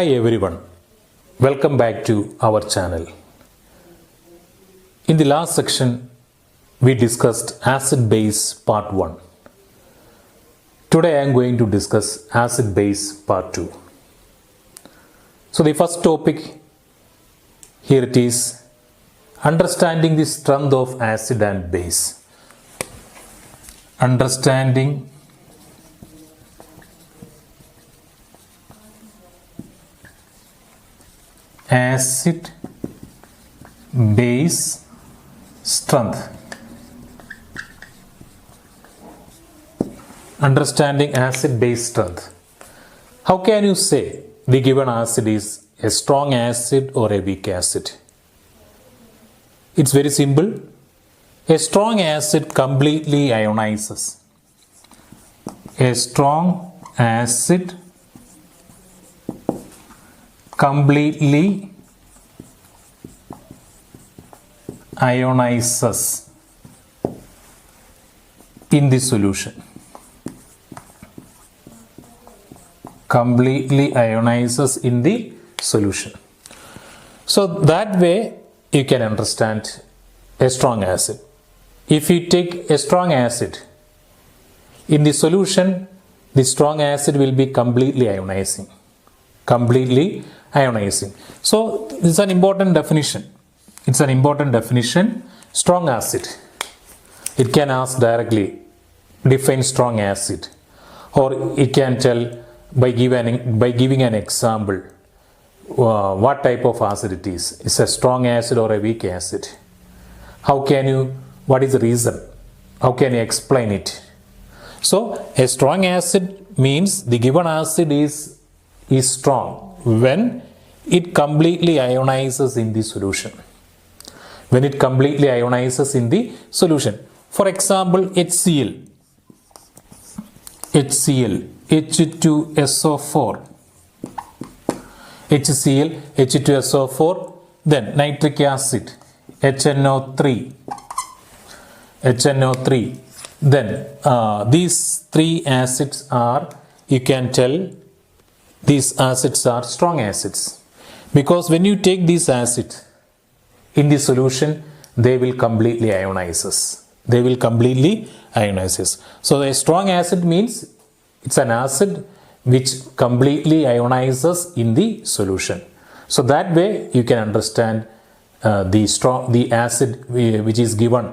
Hi everyone, welcome back to our channel. In the last section, we discussed acid-base part 1. Today I am going to discuss acid-base part 2. So the first topic, here it is, understanding the strength of acid and base. Understanding acid base strength. Understanding acid base strength. How can you say the given acid is a strong acid or a weak acid? It's very simple. A strong acid completely ionizes. A strong acid completely ionizes in the solution. Completely ionizes in the solution. So that way you can understand a strong acid. If you take a strong acid in the solution, the strong acid will be completely ionizing. Completely ionizing. So this is an important definition. It's an important definition. Strong acid. It can ask directly, define strong acid, or it can tell by giving an example what type of acid it is. It's a strong acid or a weak acid. What is the reason? How can you explain it? So a strong acid means the given acid is strong when it completely ionizes in the solution. When it completely ionizes in the solution. For example, HCl, H2SO4, HCl, H2SO4, then nitric acid, HNO3, then these three acids are, you can tell these acids are strong acids, because when you take these acids in the solution, they will completely ionizes. They will completely ionizes. So a strong acid means it's an acid which completely ionizes in the solution. So that way you can understand the acid which is given,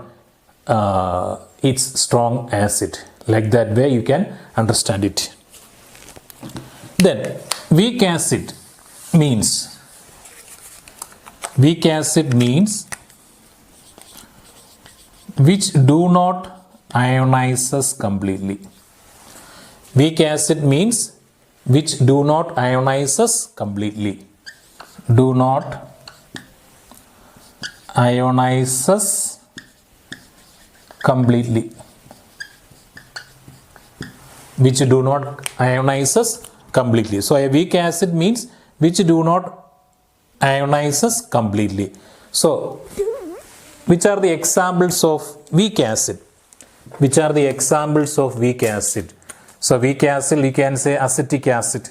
it's strong acid. Like that way you can understand it. Then weak acid means which do not ionizes completely. Weak acid means which do not ionizes completely. Do not ionizes completely. Which do not ionizes completely. So a weak acid means which do not ionizes completely. So which are the examples of weak acid? Which are the examples of weak acid? So weak acid, you can say acetic acid,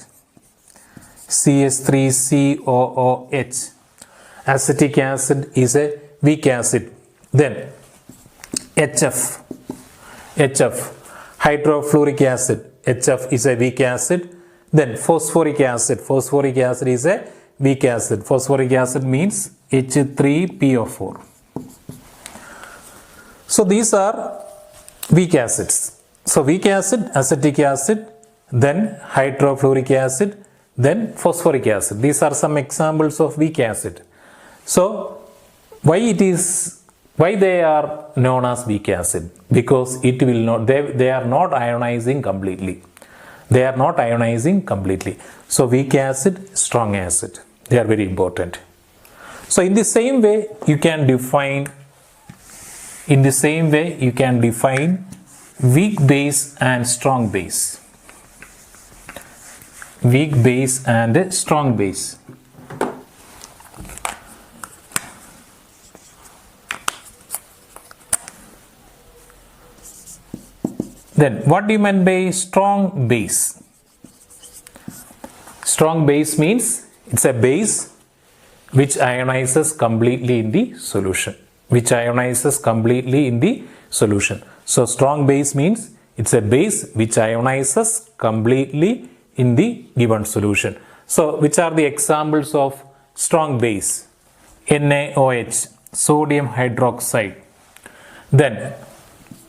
CH3COOH. Acetic acid is a weak acid. Then HF, hydrofluoric acid, HF is a weak acid. Then phosphoric acid is a weak acid. Phosphoric acid means H3PO4. So these are weak acids. So weak acid, acetic acid, then hydrofluoric acid, then phosphoric acid. These are some examples of weak acid. So why they are known as weak acid? Because they are not ionizing completely. They are not ionizing completely. So weak acid, strong acid, they are very important. So in the same way you can define weak base and strong base. Weak base and strong base. Then what do you mean by strong base? Strong base means It's a base which ionizes completely in the solution. Which ionizes completely in the solution. So strong base means it's a base which ionizes completely in the given solution. So which are the examples of strong base? NaOH, sodium hydroxide. Then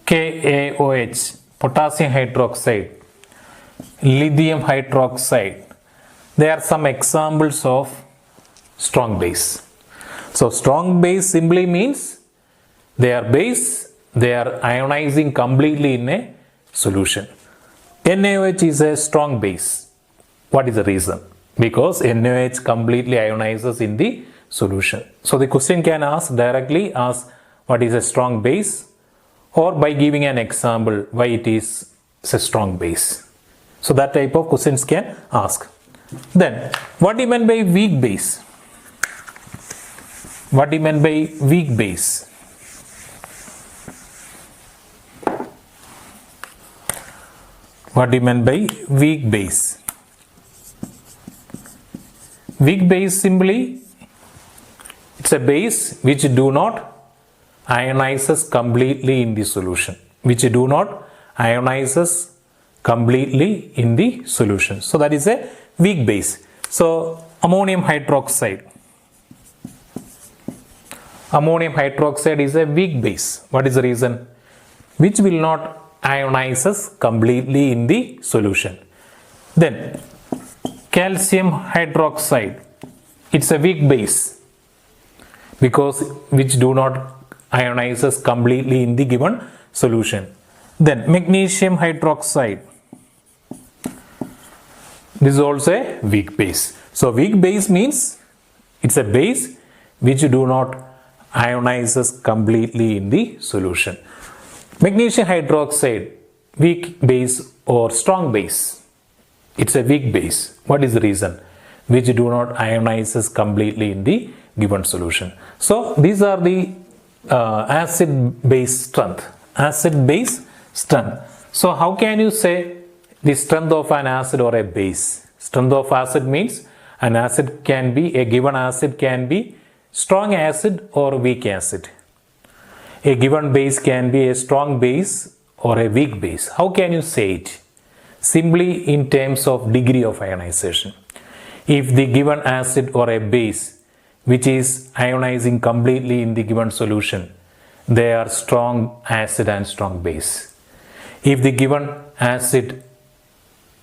KaOH, potassium hydroxide, lithium hydroxide. There are some examples of strong base. So strong base simply means they are ionizing completely in a solution. NaOH is a strong base. What is the reason? Because NaOH completely ionizes in the solution. So the question can directly ask what is a strong base, or by giving an example why it is a strong base. So that type of questions can ask. Then what do you mean by weak base? What do you mean by weak base? What do you mean by weak base? Weak base simply, it's a base which do not ionizes completely in the solution. Which do not ionizes completely in the solution. So that is a weak base. So ammonium hydroxide. Ammonium hydroxide is a weak base. What is the reason? Which will not ionizes completely in the solution. Then calcium hydroxide, it's a weak base because which do not ionizes completely in the given solution. Then magnesium hydroxide, this is also a weak base. So weak base means it's a base which do not ionizes completely in the solution. Magnesium hydroxide, weak base or strong base? It's a weak base. What is the reason? Which do not ionizes completely in the given solution. So these are the acid-base strength. Acid-base strength. So how can you say the strength of an acid or a base? Strength of acid means an acid can be, a given acid can be strong acid or weak acid. A given base can be a strong base or a weak base. How can you say it? Simply in terms of degree of ionization. If the given acid or a base which is ionizing completely in the given solution, they are strong acid and strong base. If the given acid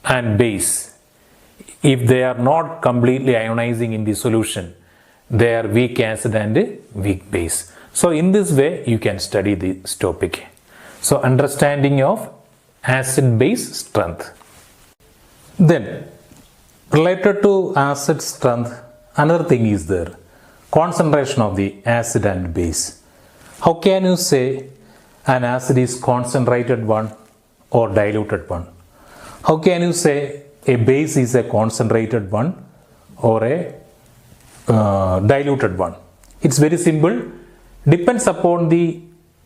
and base, if they are not completely ionizing in the solution, they are weak acid and weak base. So in this way you can study this topic. So understanding of acid-base strength. Then related to acid strength, another thing is there, concentration of the acid and base. How can you say an acid is concentrated one or diluted one? How can you say a base is a concentrated one or a diluted one? It's very simple. Depends upon the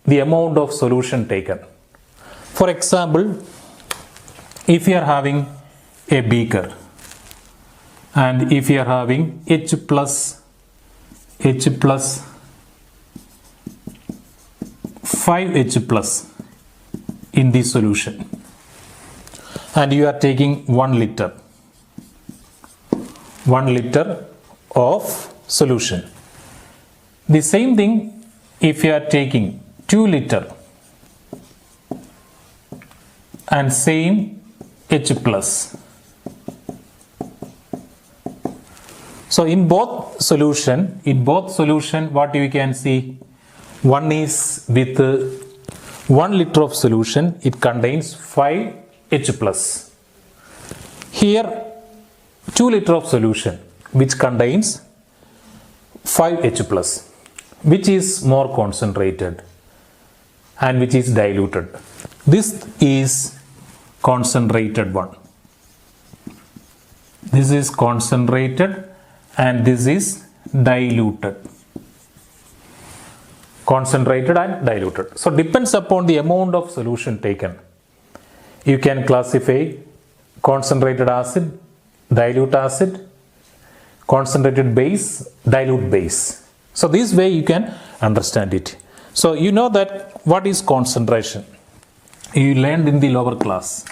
amount of solution taken. For example, if you are having a beaker and if you are having H plus 5H plus in the solution, and you are taking 1 liter of solution. The same thing if you are taking 2 liter and same H plus. So in both solution what you can see, one is with 1 liter of solution, it contains 5H plus. Here 2 liter of solution which contains 5H plus. Which is more concentrated and which is diluted? This is concentrated one. This is concentrated and this is diluted. Concentrated and diluted. So depends upon the amount of solution taken. You can classify concentrated acid, dilute acid, concentrated base, dilute base. So this way you can understand it. So you know that what is concentration. You learned in the lower class.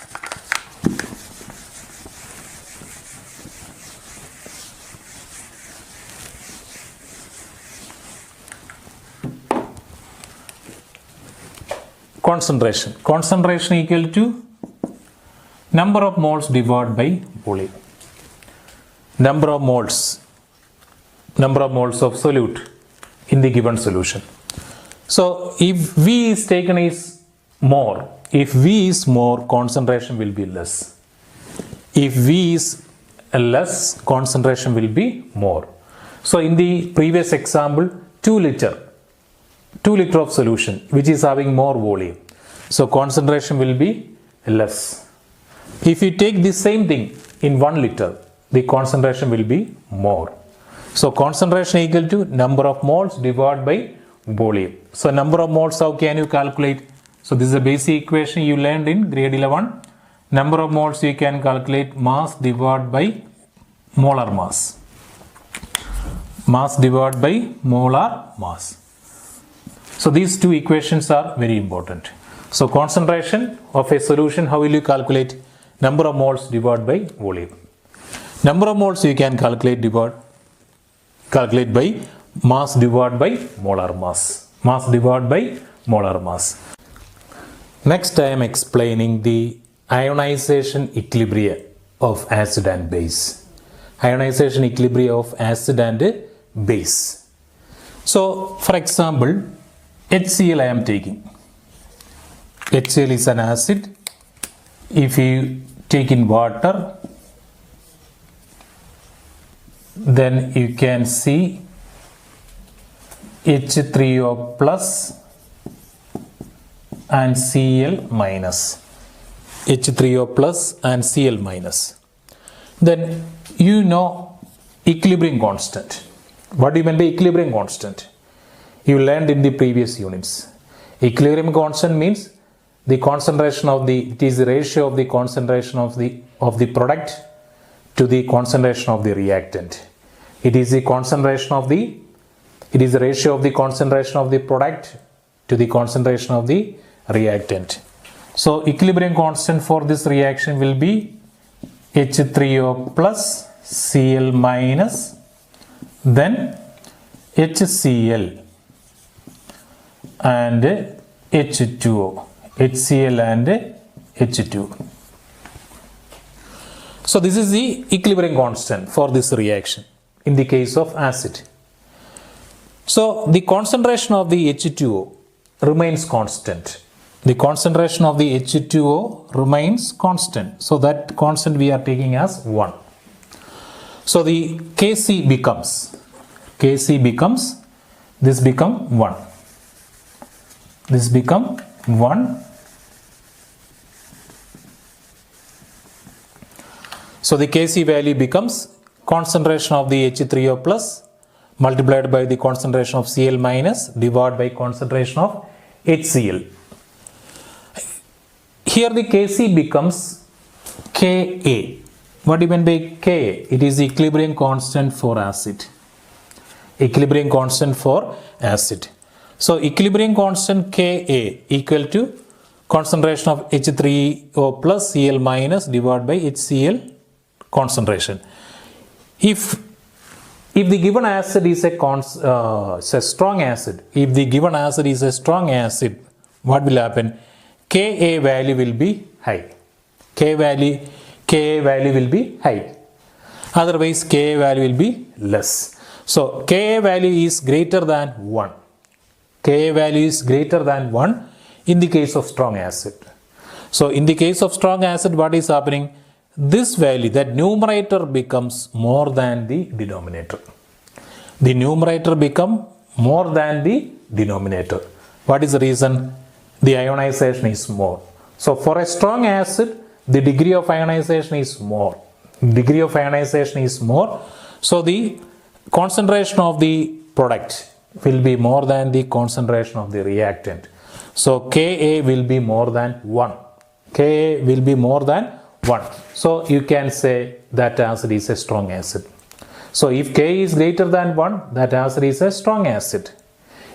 Concentration. Concentration equal to number of moles divided by volume. Number of moles of solute in the given solution. So if V is taken is more, if V is more, concentration will be less. If V is less, concentration will be more. So in the previous example, 2 liter of solution which is having more volume. So concentration will be less. If you take the same thing in 1 liter, the concentration will be more. So concentration equal to number of moles divided by volume. So number of moles, how can you calculate? So this is a basic equation you learned in grade 11. Number of moles you can calculate mass divided by molar mass. Mass divided by molar mass. So these two equations are very important. So concentration of a solution, how will you calculate? Number of moles divided by volume. Number of moles you can calculate by mass divided by molar mass. Mass divided by molar mass. Next I am explaining the ionization equilibria of acid and base. Ionization equilibria of acid and base. So for example, HCl I am taking. HCl is an acid. If you take in water, then you can see H3O plus and Cl minus. H3O plus and Cl minus. Then you know equilibrium constant. What do you mean by equilibrium constant? You learned in the previous units. Equilibrium constant means the concentration of it is the ratio of the concentration of the product to the concentration of the reactant. It is the ratio of the concentration of the product to the concentration of the reactant. So equilibrium constant for this reaction will be H3O plus Cl minus, then HCl and H2O. HCl and H2. So this is the equilibrium constant for this reaction in the case of acid. So the concentration of the H2O remains constant. The concentration of the H2O remains constant. So that constant we are taking as 1. So the Kc becomes, this become 1. This become 1. So the Kc value becomes concentration of the H3O plus multiplied by the concentration of Cl minus divided by concentration of HCl. Here the Kc becomes Ka. What do you mean by Ka? It is the equilibrium constant for acid. Equilibrium constant for acid. So equilibrium constant Ka equal to concentration of H3O plus Cl minus divided by HCl concentration. If the given acid is a strong acid, what will happen? Ka value will be high. Ka value will be high. Otherwise, Ka value will be less. So Ka value is greater than 1. Ka value is greater than 1 in the case of strong acid. So in the case of strong acid, what is happening? This value, that numerator becomes more than the denominator. The numerator become more than the denominator. What is the reason? The ionization is more. So for a strong acid, the degree of ionization is more. So the concentration of the product will be more than the concentration of the reactant. So Ka will be more than 1. So you can say that acid is a strong acid. So if K is greater than 1, that acid is a strong acid.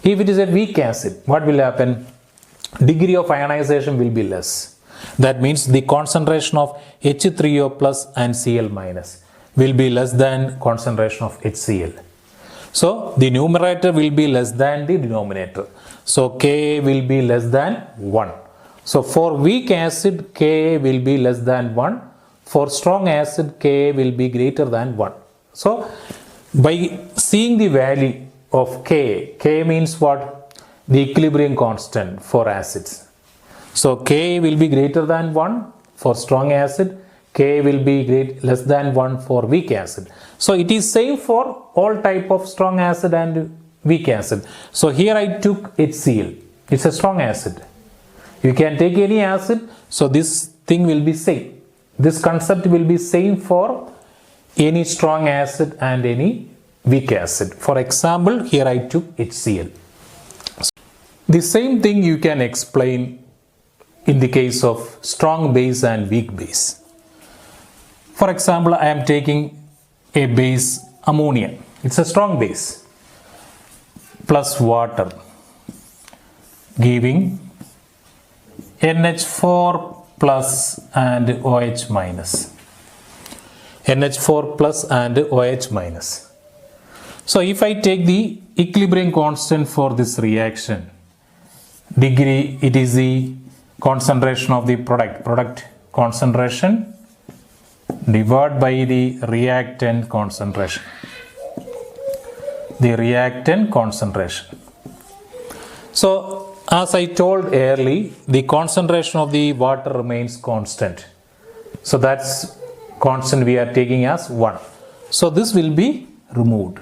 If it is a weak acid, what will happen? Degree of ionization will be less. That means the concentration of H3O plus and Cl minus will be less than concentration of HCl. So the numerator will be less than the denominator. So Ka will be less than 1. So for weak acid, Ka will be less than 1. For strong acid, Ka will be greater than 1. So by seeing the value of K means what? The equilibrium constant for acids. So K will be greater than 1 for strong acid. K will be less than 1 for weak acid. So it is same for all type of strong acid and weak acid. So here I took HCl. It's a strong acid. You can take any acid. So this thing will be same. This concept will be same for any strong acid and any weak acid. For example, here I took HCl. The same thing you can explain in the case of strong base and weak base. For example, I am taking a base ammonia. It's a strong base plus water giving NH4 plus and OH minus. NH4 plus and OH minus. So if I take the equilibrium constant for this reaction, degree, it is the concentration of the product concentration divided by the reactant concentration. The reactant concentration. So as I told earlier, the concentration of the water remains constant. So that's constant we are taking as 1. So this will be removed.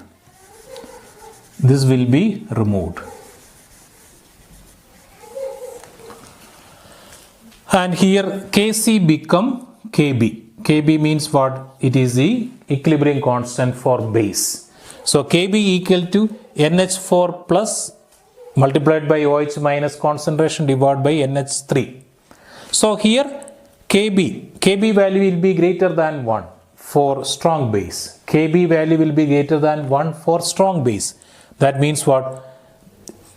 This will be removed. And here Kc become Kb. Kb means what? It is the equilibrium constant for base. So Kb equal to NH4 plus multiplied by OH minus concentration divided by NH3. So here Kb value will be greater than 1 for strong base. Kb value will be greater than 1 for strong base. That means what?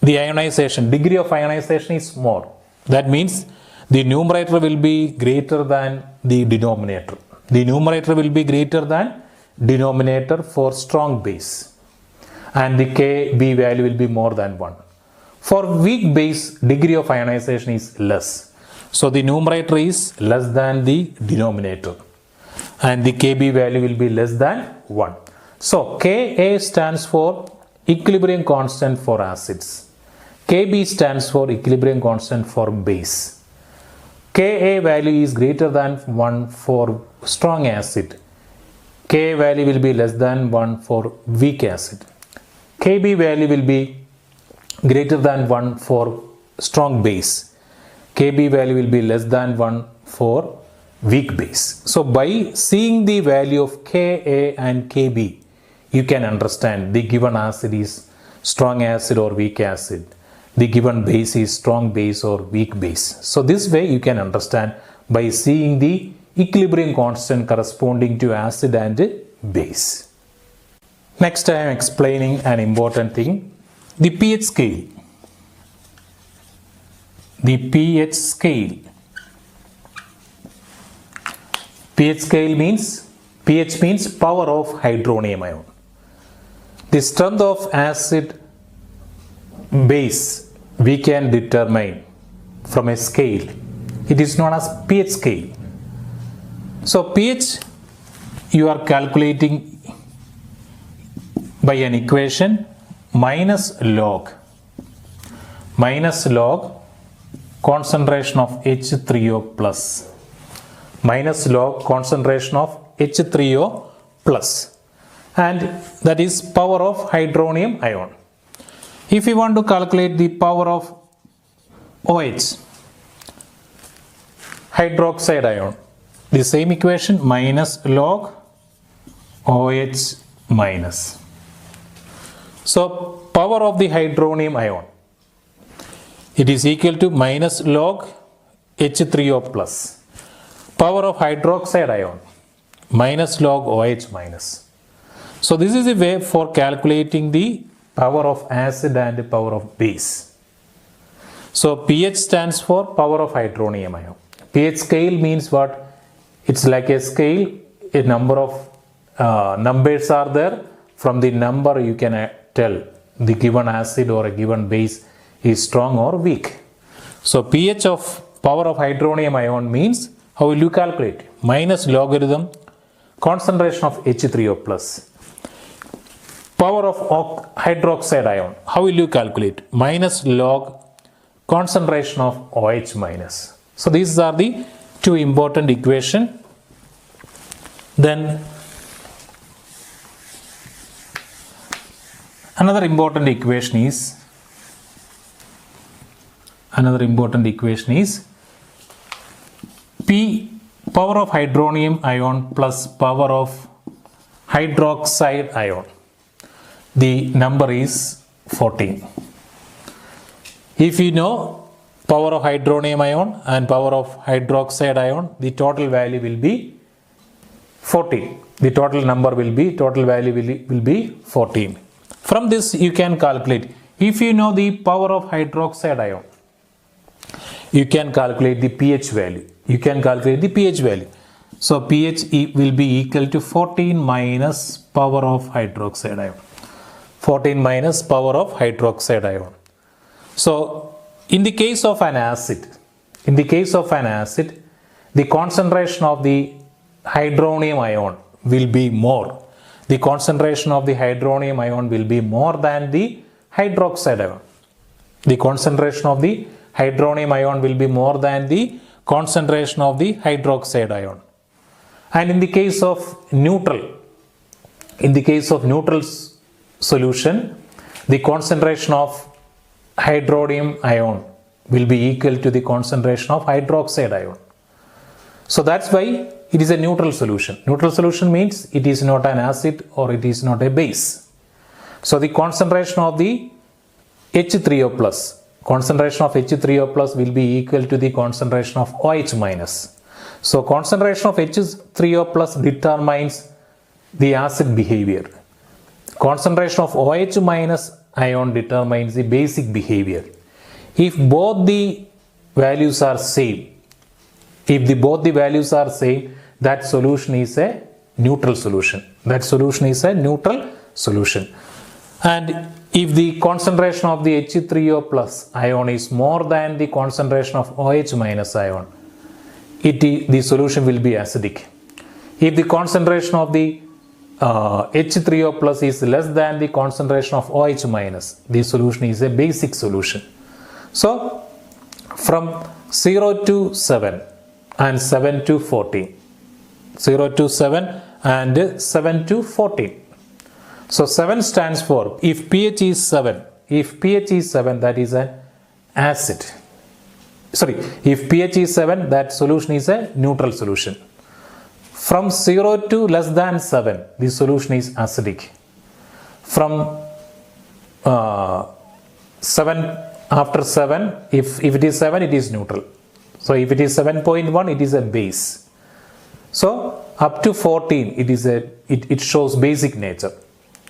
The ionization, degree of ionization is more. That means the numerator will be greater than the denominator. The numerator will be greater than denominator for strong base. And the Kb value will be more than 1. For weak base, degree of ionization is less. So the numerator is less than the denominator. And the Kb value will be less than 1. So Ka stands for equilibrium constant for acids. Kb stands for equilibrium constant for base. Ka value is greater than 1 for strong acid. Ka value will be less than 1 for weak acid. Kb value will be greater than 1 for strong base. Kb value will be less than 1 for weak base. So by seeing the value of Ka and Kb, you can understand the given acid is strong acid or weak acid. The given base is strong base or weak base. So this way you can understand by seeing the equilibrium constant corresponding to acid and base. Next I am explaining an important thing, the pH scale. The pH scale. pH scale means, pH means power of hydronium ion. The strength of acid base we can determine from a scale. It is known as pH scale. So pH you are calculating by an equation minus log concentration of H3O plus minus log concentration of H3O plus, and that is power of hydronium ion. If you want to calculate the power of OH, hydroxide ion, the same equation minus log OH minus. So power of the hydronium ion, it is equal to minus log H3O plus. Power of hydroxide ion minus log OH minus. So this is a way for calculating the power of acid and power of base. So pH stands for power of hydronium ion. pH scale means what? It's like a scale, a number of numbers are there. From the number you can tell the given acid or a given base is strong or weak. So pH of power of hydronium ion means, how will you calculate? Minus logarithm concentration of H3O plus. Power of hydroxide ion, how will you calculate? Minus log concentration of OH minus. So these are the two important equations. Then another important equation is P power of hydronium ion plus power of hydroxide ion. The number is 14. If you know power of hydronium ion and power of hydroxide ion, the total value will be 14. The total value will be 14. From this you can calculate. If you know the power of hydroxide ion, you can calculate the pH value. So pH will be equal to 14 minus power of hydroxide ion. 14 minus power of hydroxide ion. So in the case of an acid, the concentration of the hydronium ion will be more. The concentration of the hydronium ion will be more than the hydroxide ion. The concentration of the hydronium ion will be more than the concentration of the hydroxide ion. And in the case of neutral solution, the concentration of hydronium ion will be equal to the concentration of hydroxide ion. So that's why it is a neutral solution. Neutral solution means it is not an acid or it is not a base. So the concentration of the H3O plus will be equal to the concentration of OH minus. So concentration of H3O plus determines the acid behavior. Concentration of OH minus ion determines the basic behavior. If both the values are same, that solution is a neutral solution. And if the concentration of the H3O plus ion is more than the concentration of OH minus ion, the solution will be acidic. If the concentration of the H3O plus is less than the concentration of OH minus, the solution is a basic solution. So from 0 to 7 and 7 to 14. 0 to 7 and 7 to 14. So 7 stands for, if pH is 7, that is an acid. If pH is 7, that solution is a neutral solution. From 0 to less than 7, the solution is acidic. From 7, after 7, if it is 7, it is neutral. So if it is 7.1, it is a base. So up to 14, it shows basic nature.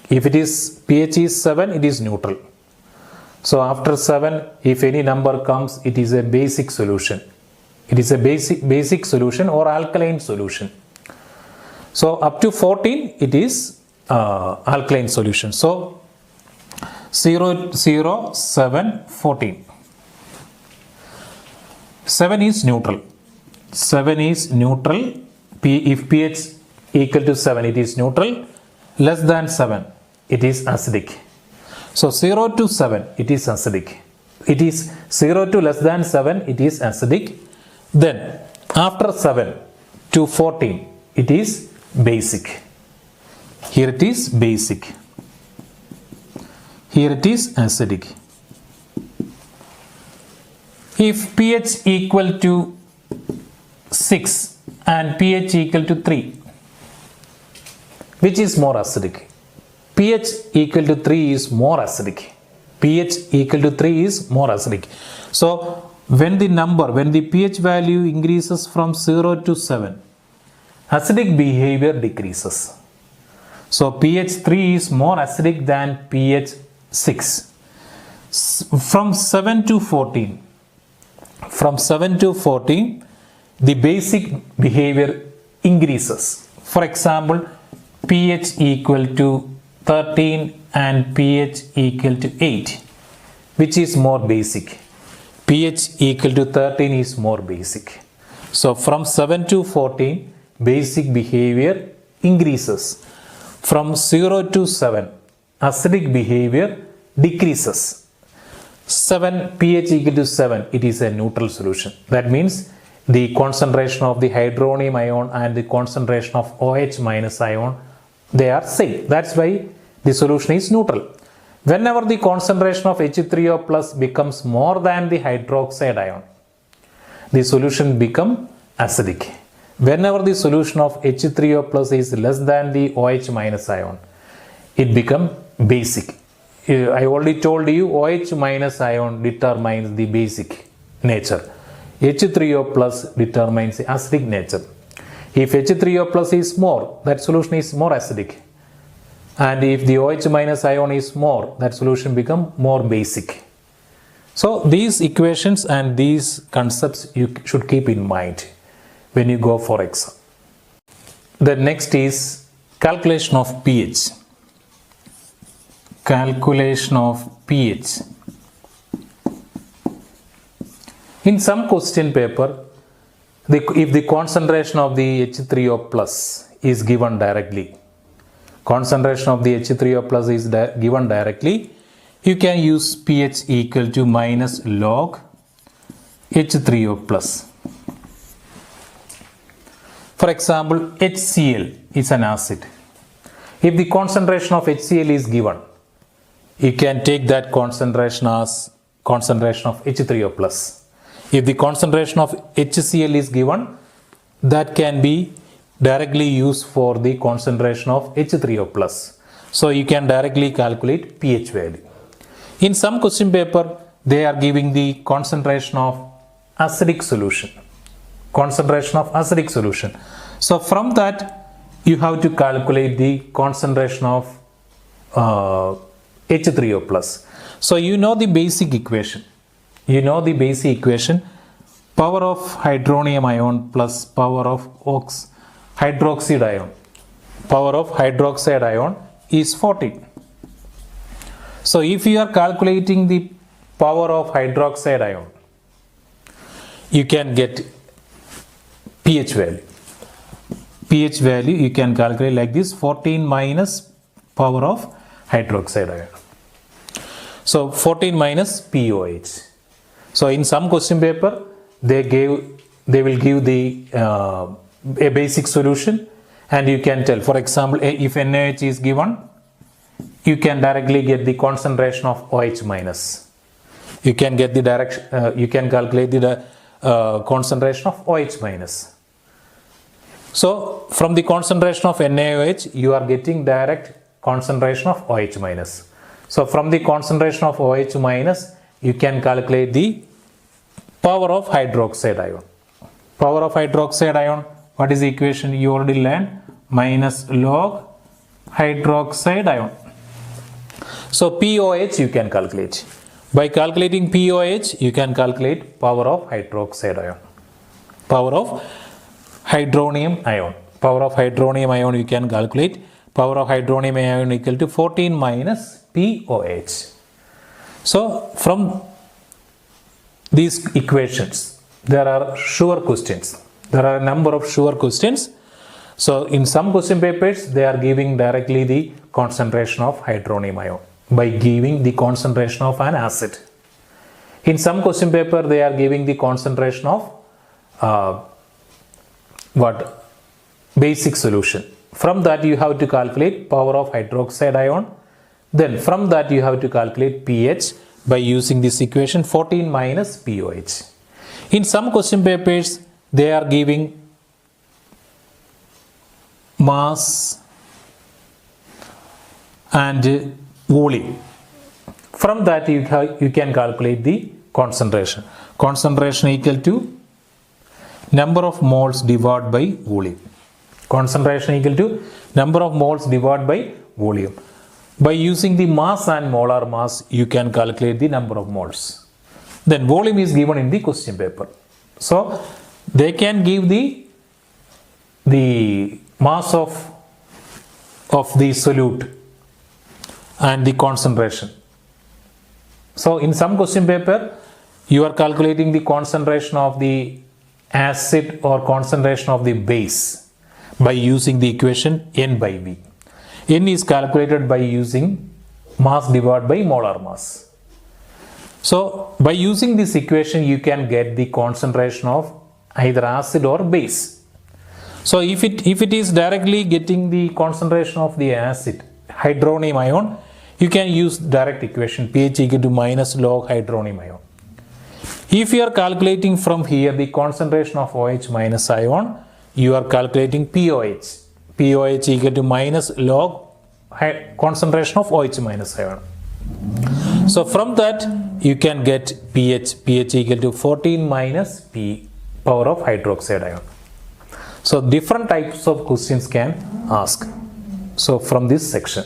If it is pH is 7, it is neutral. So after 7, if any number comes, it is a basic solution. It is a basic solution or alkaline solution. So up to 14, it is alkaline solution. So 0, 0, 7, 14. 7 is neutral. 7 is neutral. If pH equal to 7, it is neutral. Less than 7, it is acidic. So 0 to 7, it is acidic. It is 0 to less than 7, it is acidic. Then after 7 to 14, it is basic. Here it is basic. Here it is acidic. If pH equal to 6 and pH equal to 3, which is more acidic? pH equal to 3 is more acidic. pH equal to 3 is more acidic. So when the pH value increases from 0 to 7, acidic behavior decreases. So pH 3 is more acidic than pH 6. From 7 to 14, the basic behavior increases. For example, pH equal to 13 and pH equal to 8. Which is more basic? pH equal to 13 is more basic. So from 7 to 14, basic behavior increases. From 0 to 7, acidic behavior decreases. 7, pH equal to 7, it is a neutral solution. That means the concentration of the hydronium ion and the concentration of OH minus ion, they are same. That's why the solution is neutral. Whenever the concentration of H3O plus becomes more than the hydroxide ion, the solution becomes acidic. Whenever the solution of H3O plus is less than the OH minus ion, it becomes basic. I already told you OH minus ion determines the basic nature. H3O plus determines the acidic nature. If H3O plus is more, that solution is more acidic. And if the OH minus ion is more, that solution becomes more basic. So these equations and these concepts you should keep in mind when you go for exam. The next is calculation of pH. Calculation of pH. In some question paper, if the concentration of the H3O plus is given directly, concentration of the H3O plus is given directly, you can use pH equal to minus log H3O plus. For example, HCl is an acid. If the concentration of HCl is given, you can take that concentration as concentration of H3O plus. If the concentration of HCl is given, that can be directly used for the concentration of H3O plus. So you can directly calculate pH value. In some question paper, they are giving the concentration of acidic solution. Concentration of acidic solution. So from that, you have to calculate the concentration of H3O plus. So you know the basic equation. Power of hydronium ion plus power of hydroxide ion. Power of hydroxide ion is 14. So if you are calculating the power of hydroxide ion, you can get pH value. pH value you can calculate like this: 14 minus power of hydroxide ion. So 14 minus POH. So in some question paper, they will give the a basic solution, and you can tell. For example, if NaOH is given, you can directly get the concentration of OH minus. You can get the you can calculate the concentration of OH minus. So from the concentration of NaOH, you are getting direct concentration of OH minus. So from the concentration of OH minus, you can calculate the power of hydroxide ion. Power of hydroxide ion, what is the equation you already learned? Minus log hydroxide ion. So POH you can calculate. By calculating POH, you can calculate power of hydroxide ion. Power of hydronium ion. Power of hydronium ion you can calculate. Power of hydronium ion equal to 14 minus POH. So from these equations, there are sure questions. There are a number of sure questions. So in some question papers, they are giving directly the concentration of hydronium ion by giving the concentration of an acid. In some question paper, they are giving the concentration of basic solution. From that you have to calculate power of hydroxide ion. Then from that you have to calculate pH by using this equation 14 minus POH. In some question papers, they are giving mass and volume. From that you can calculate the concentration. Concentration equal to number of moles divided by volume. Concentration equal to number of moles divided by volume. By using the mass and molar mass, you can calculate the number of moles. Then volume is given in the question paper. So they can give the mass of the solute and the concentration. So in some question paper, you are calculating the concentration of the acid or concentration of the base by using the equation N by V. N is calculated by using mass divided by molar mass. So by using this equation, you can get the concentration of either acid or base. So if it is directly getting the concentration of the acid, hydronium ion, you can use direct equation pH equal to minus log hydronium ion. If you are calculating from here the concentration of OH minus ion, you are calculating POH. POH equal to minus log concentration of OH minus ion. So from that you can get pH equal to 14 minus P power of hydroxide ion. So different types of questions can ask. So from this section.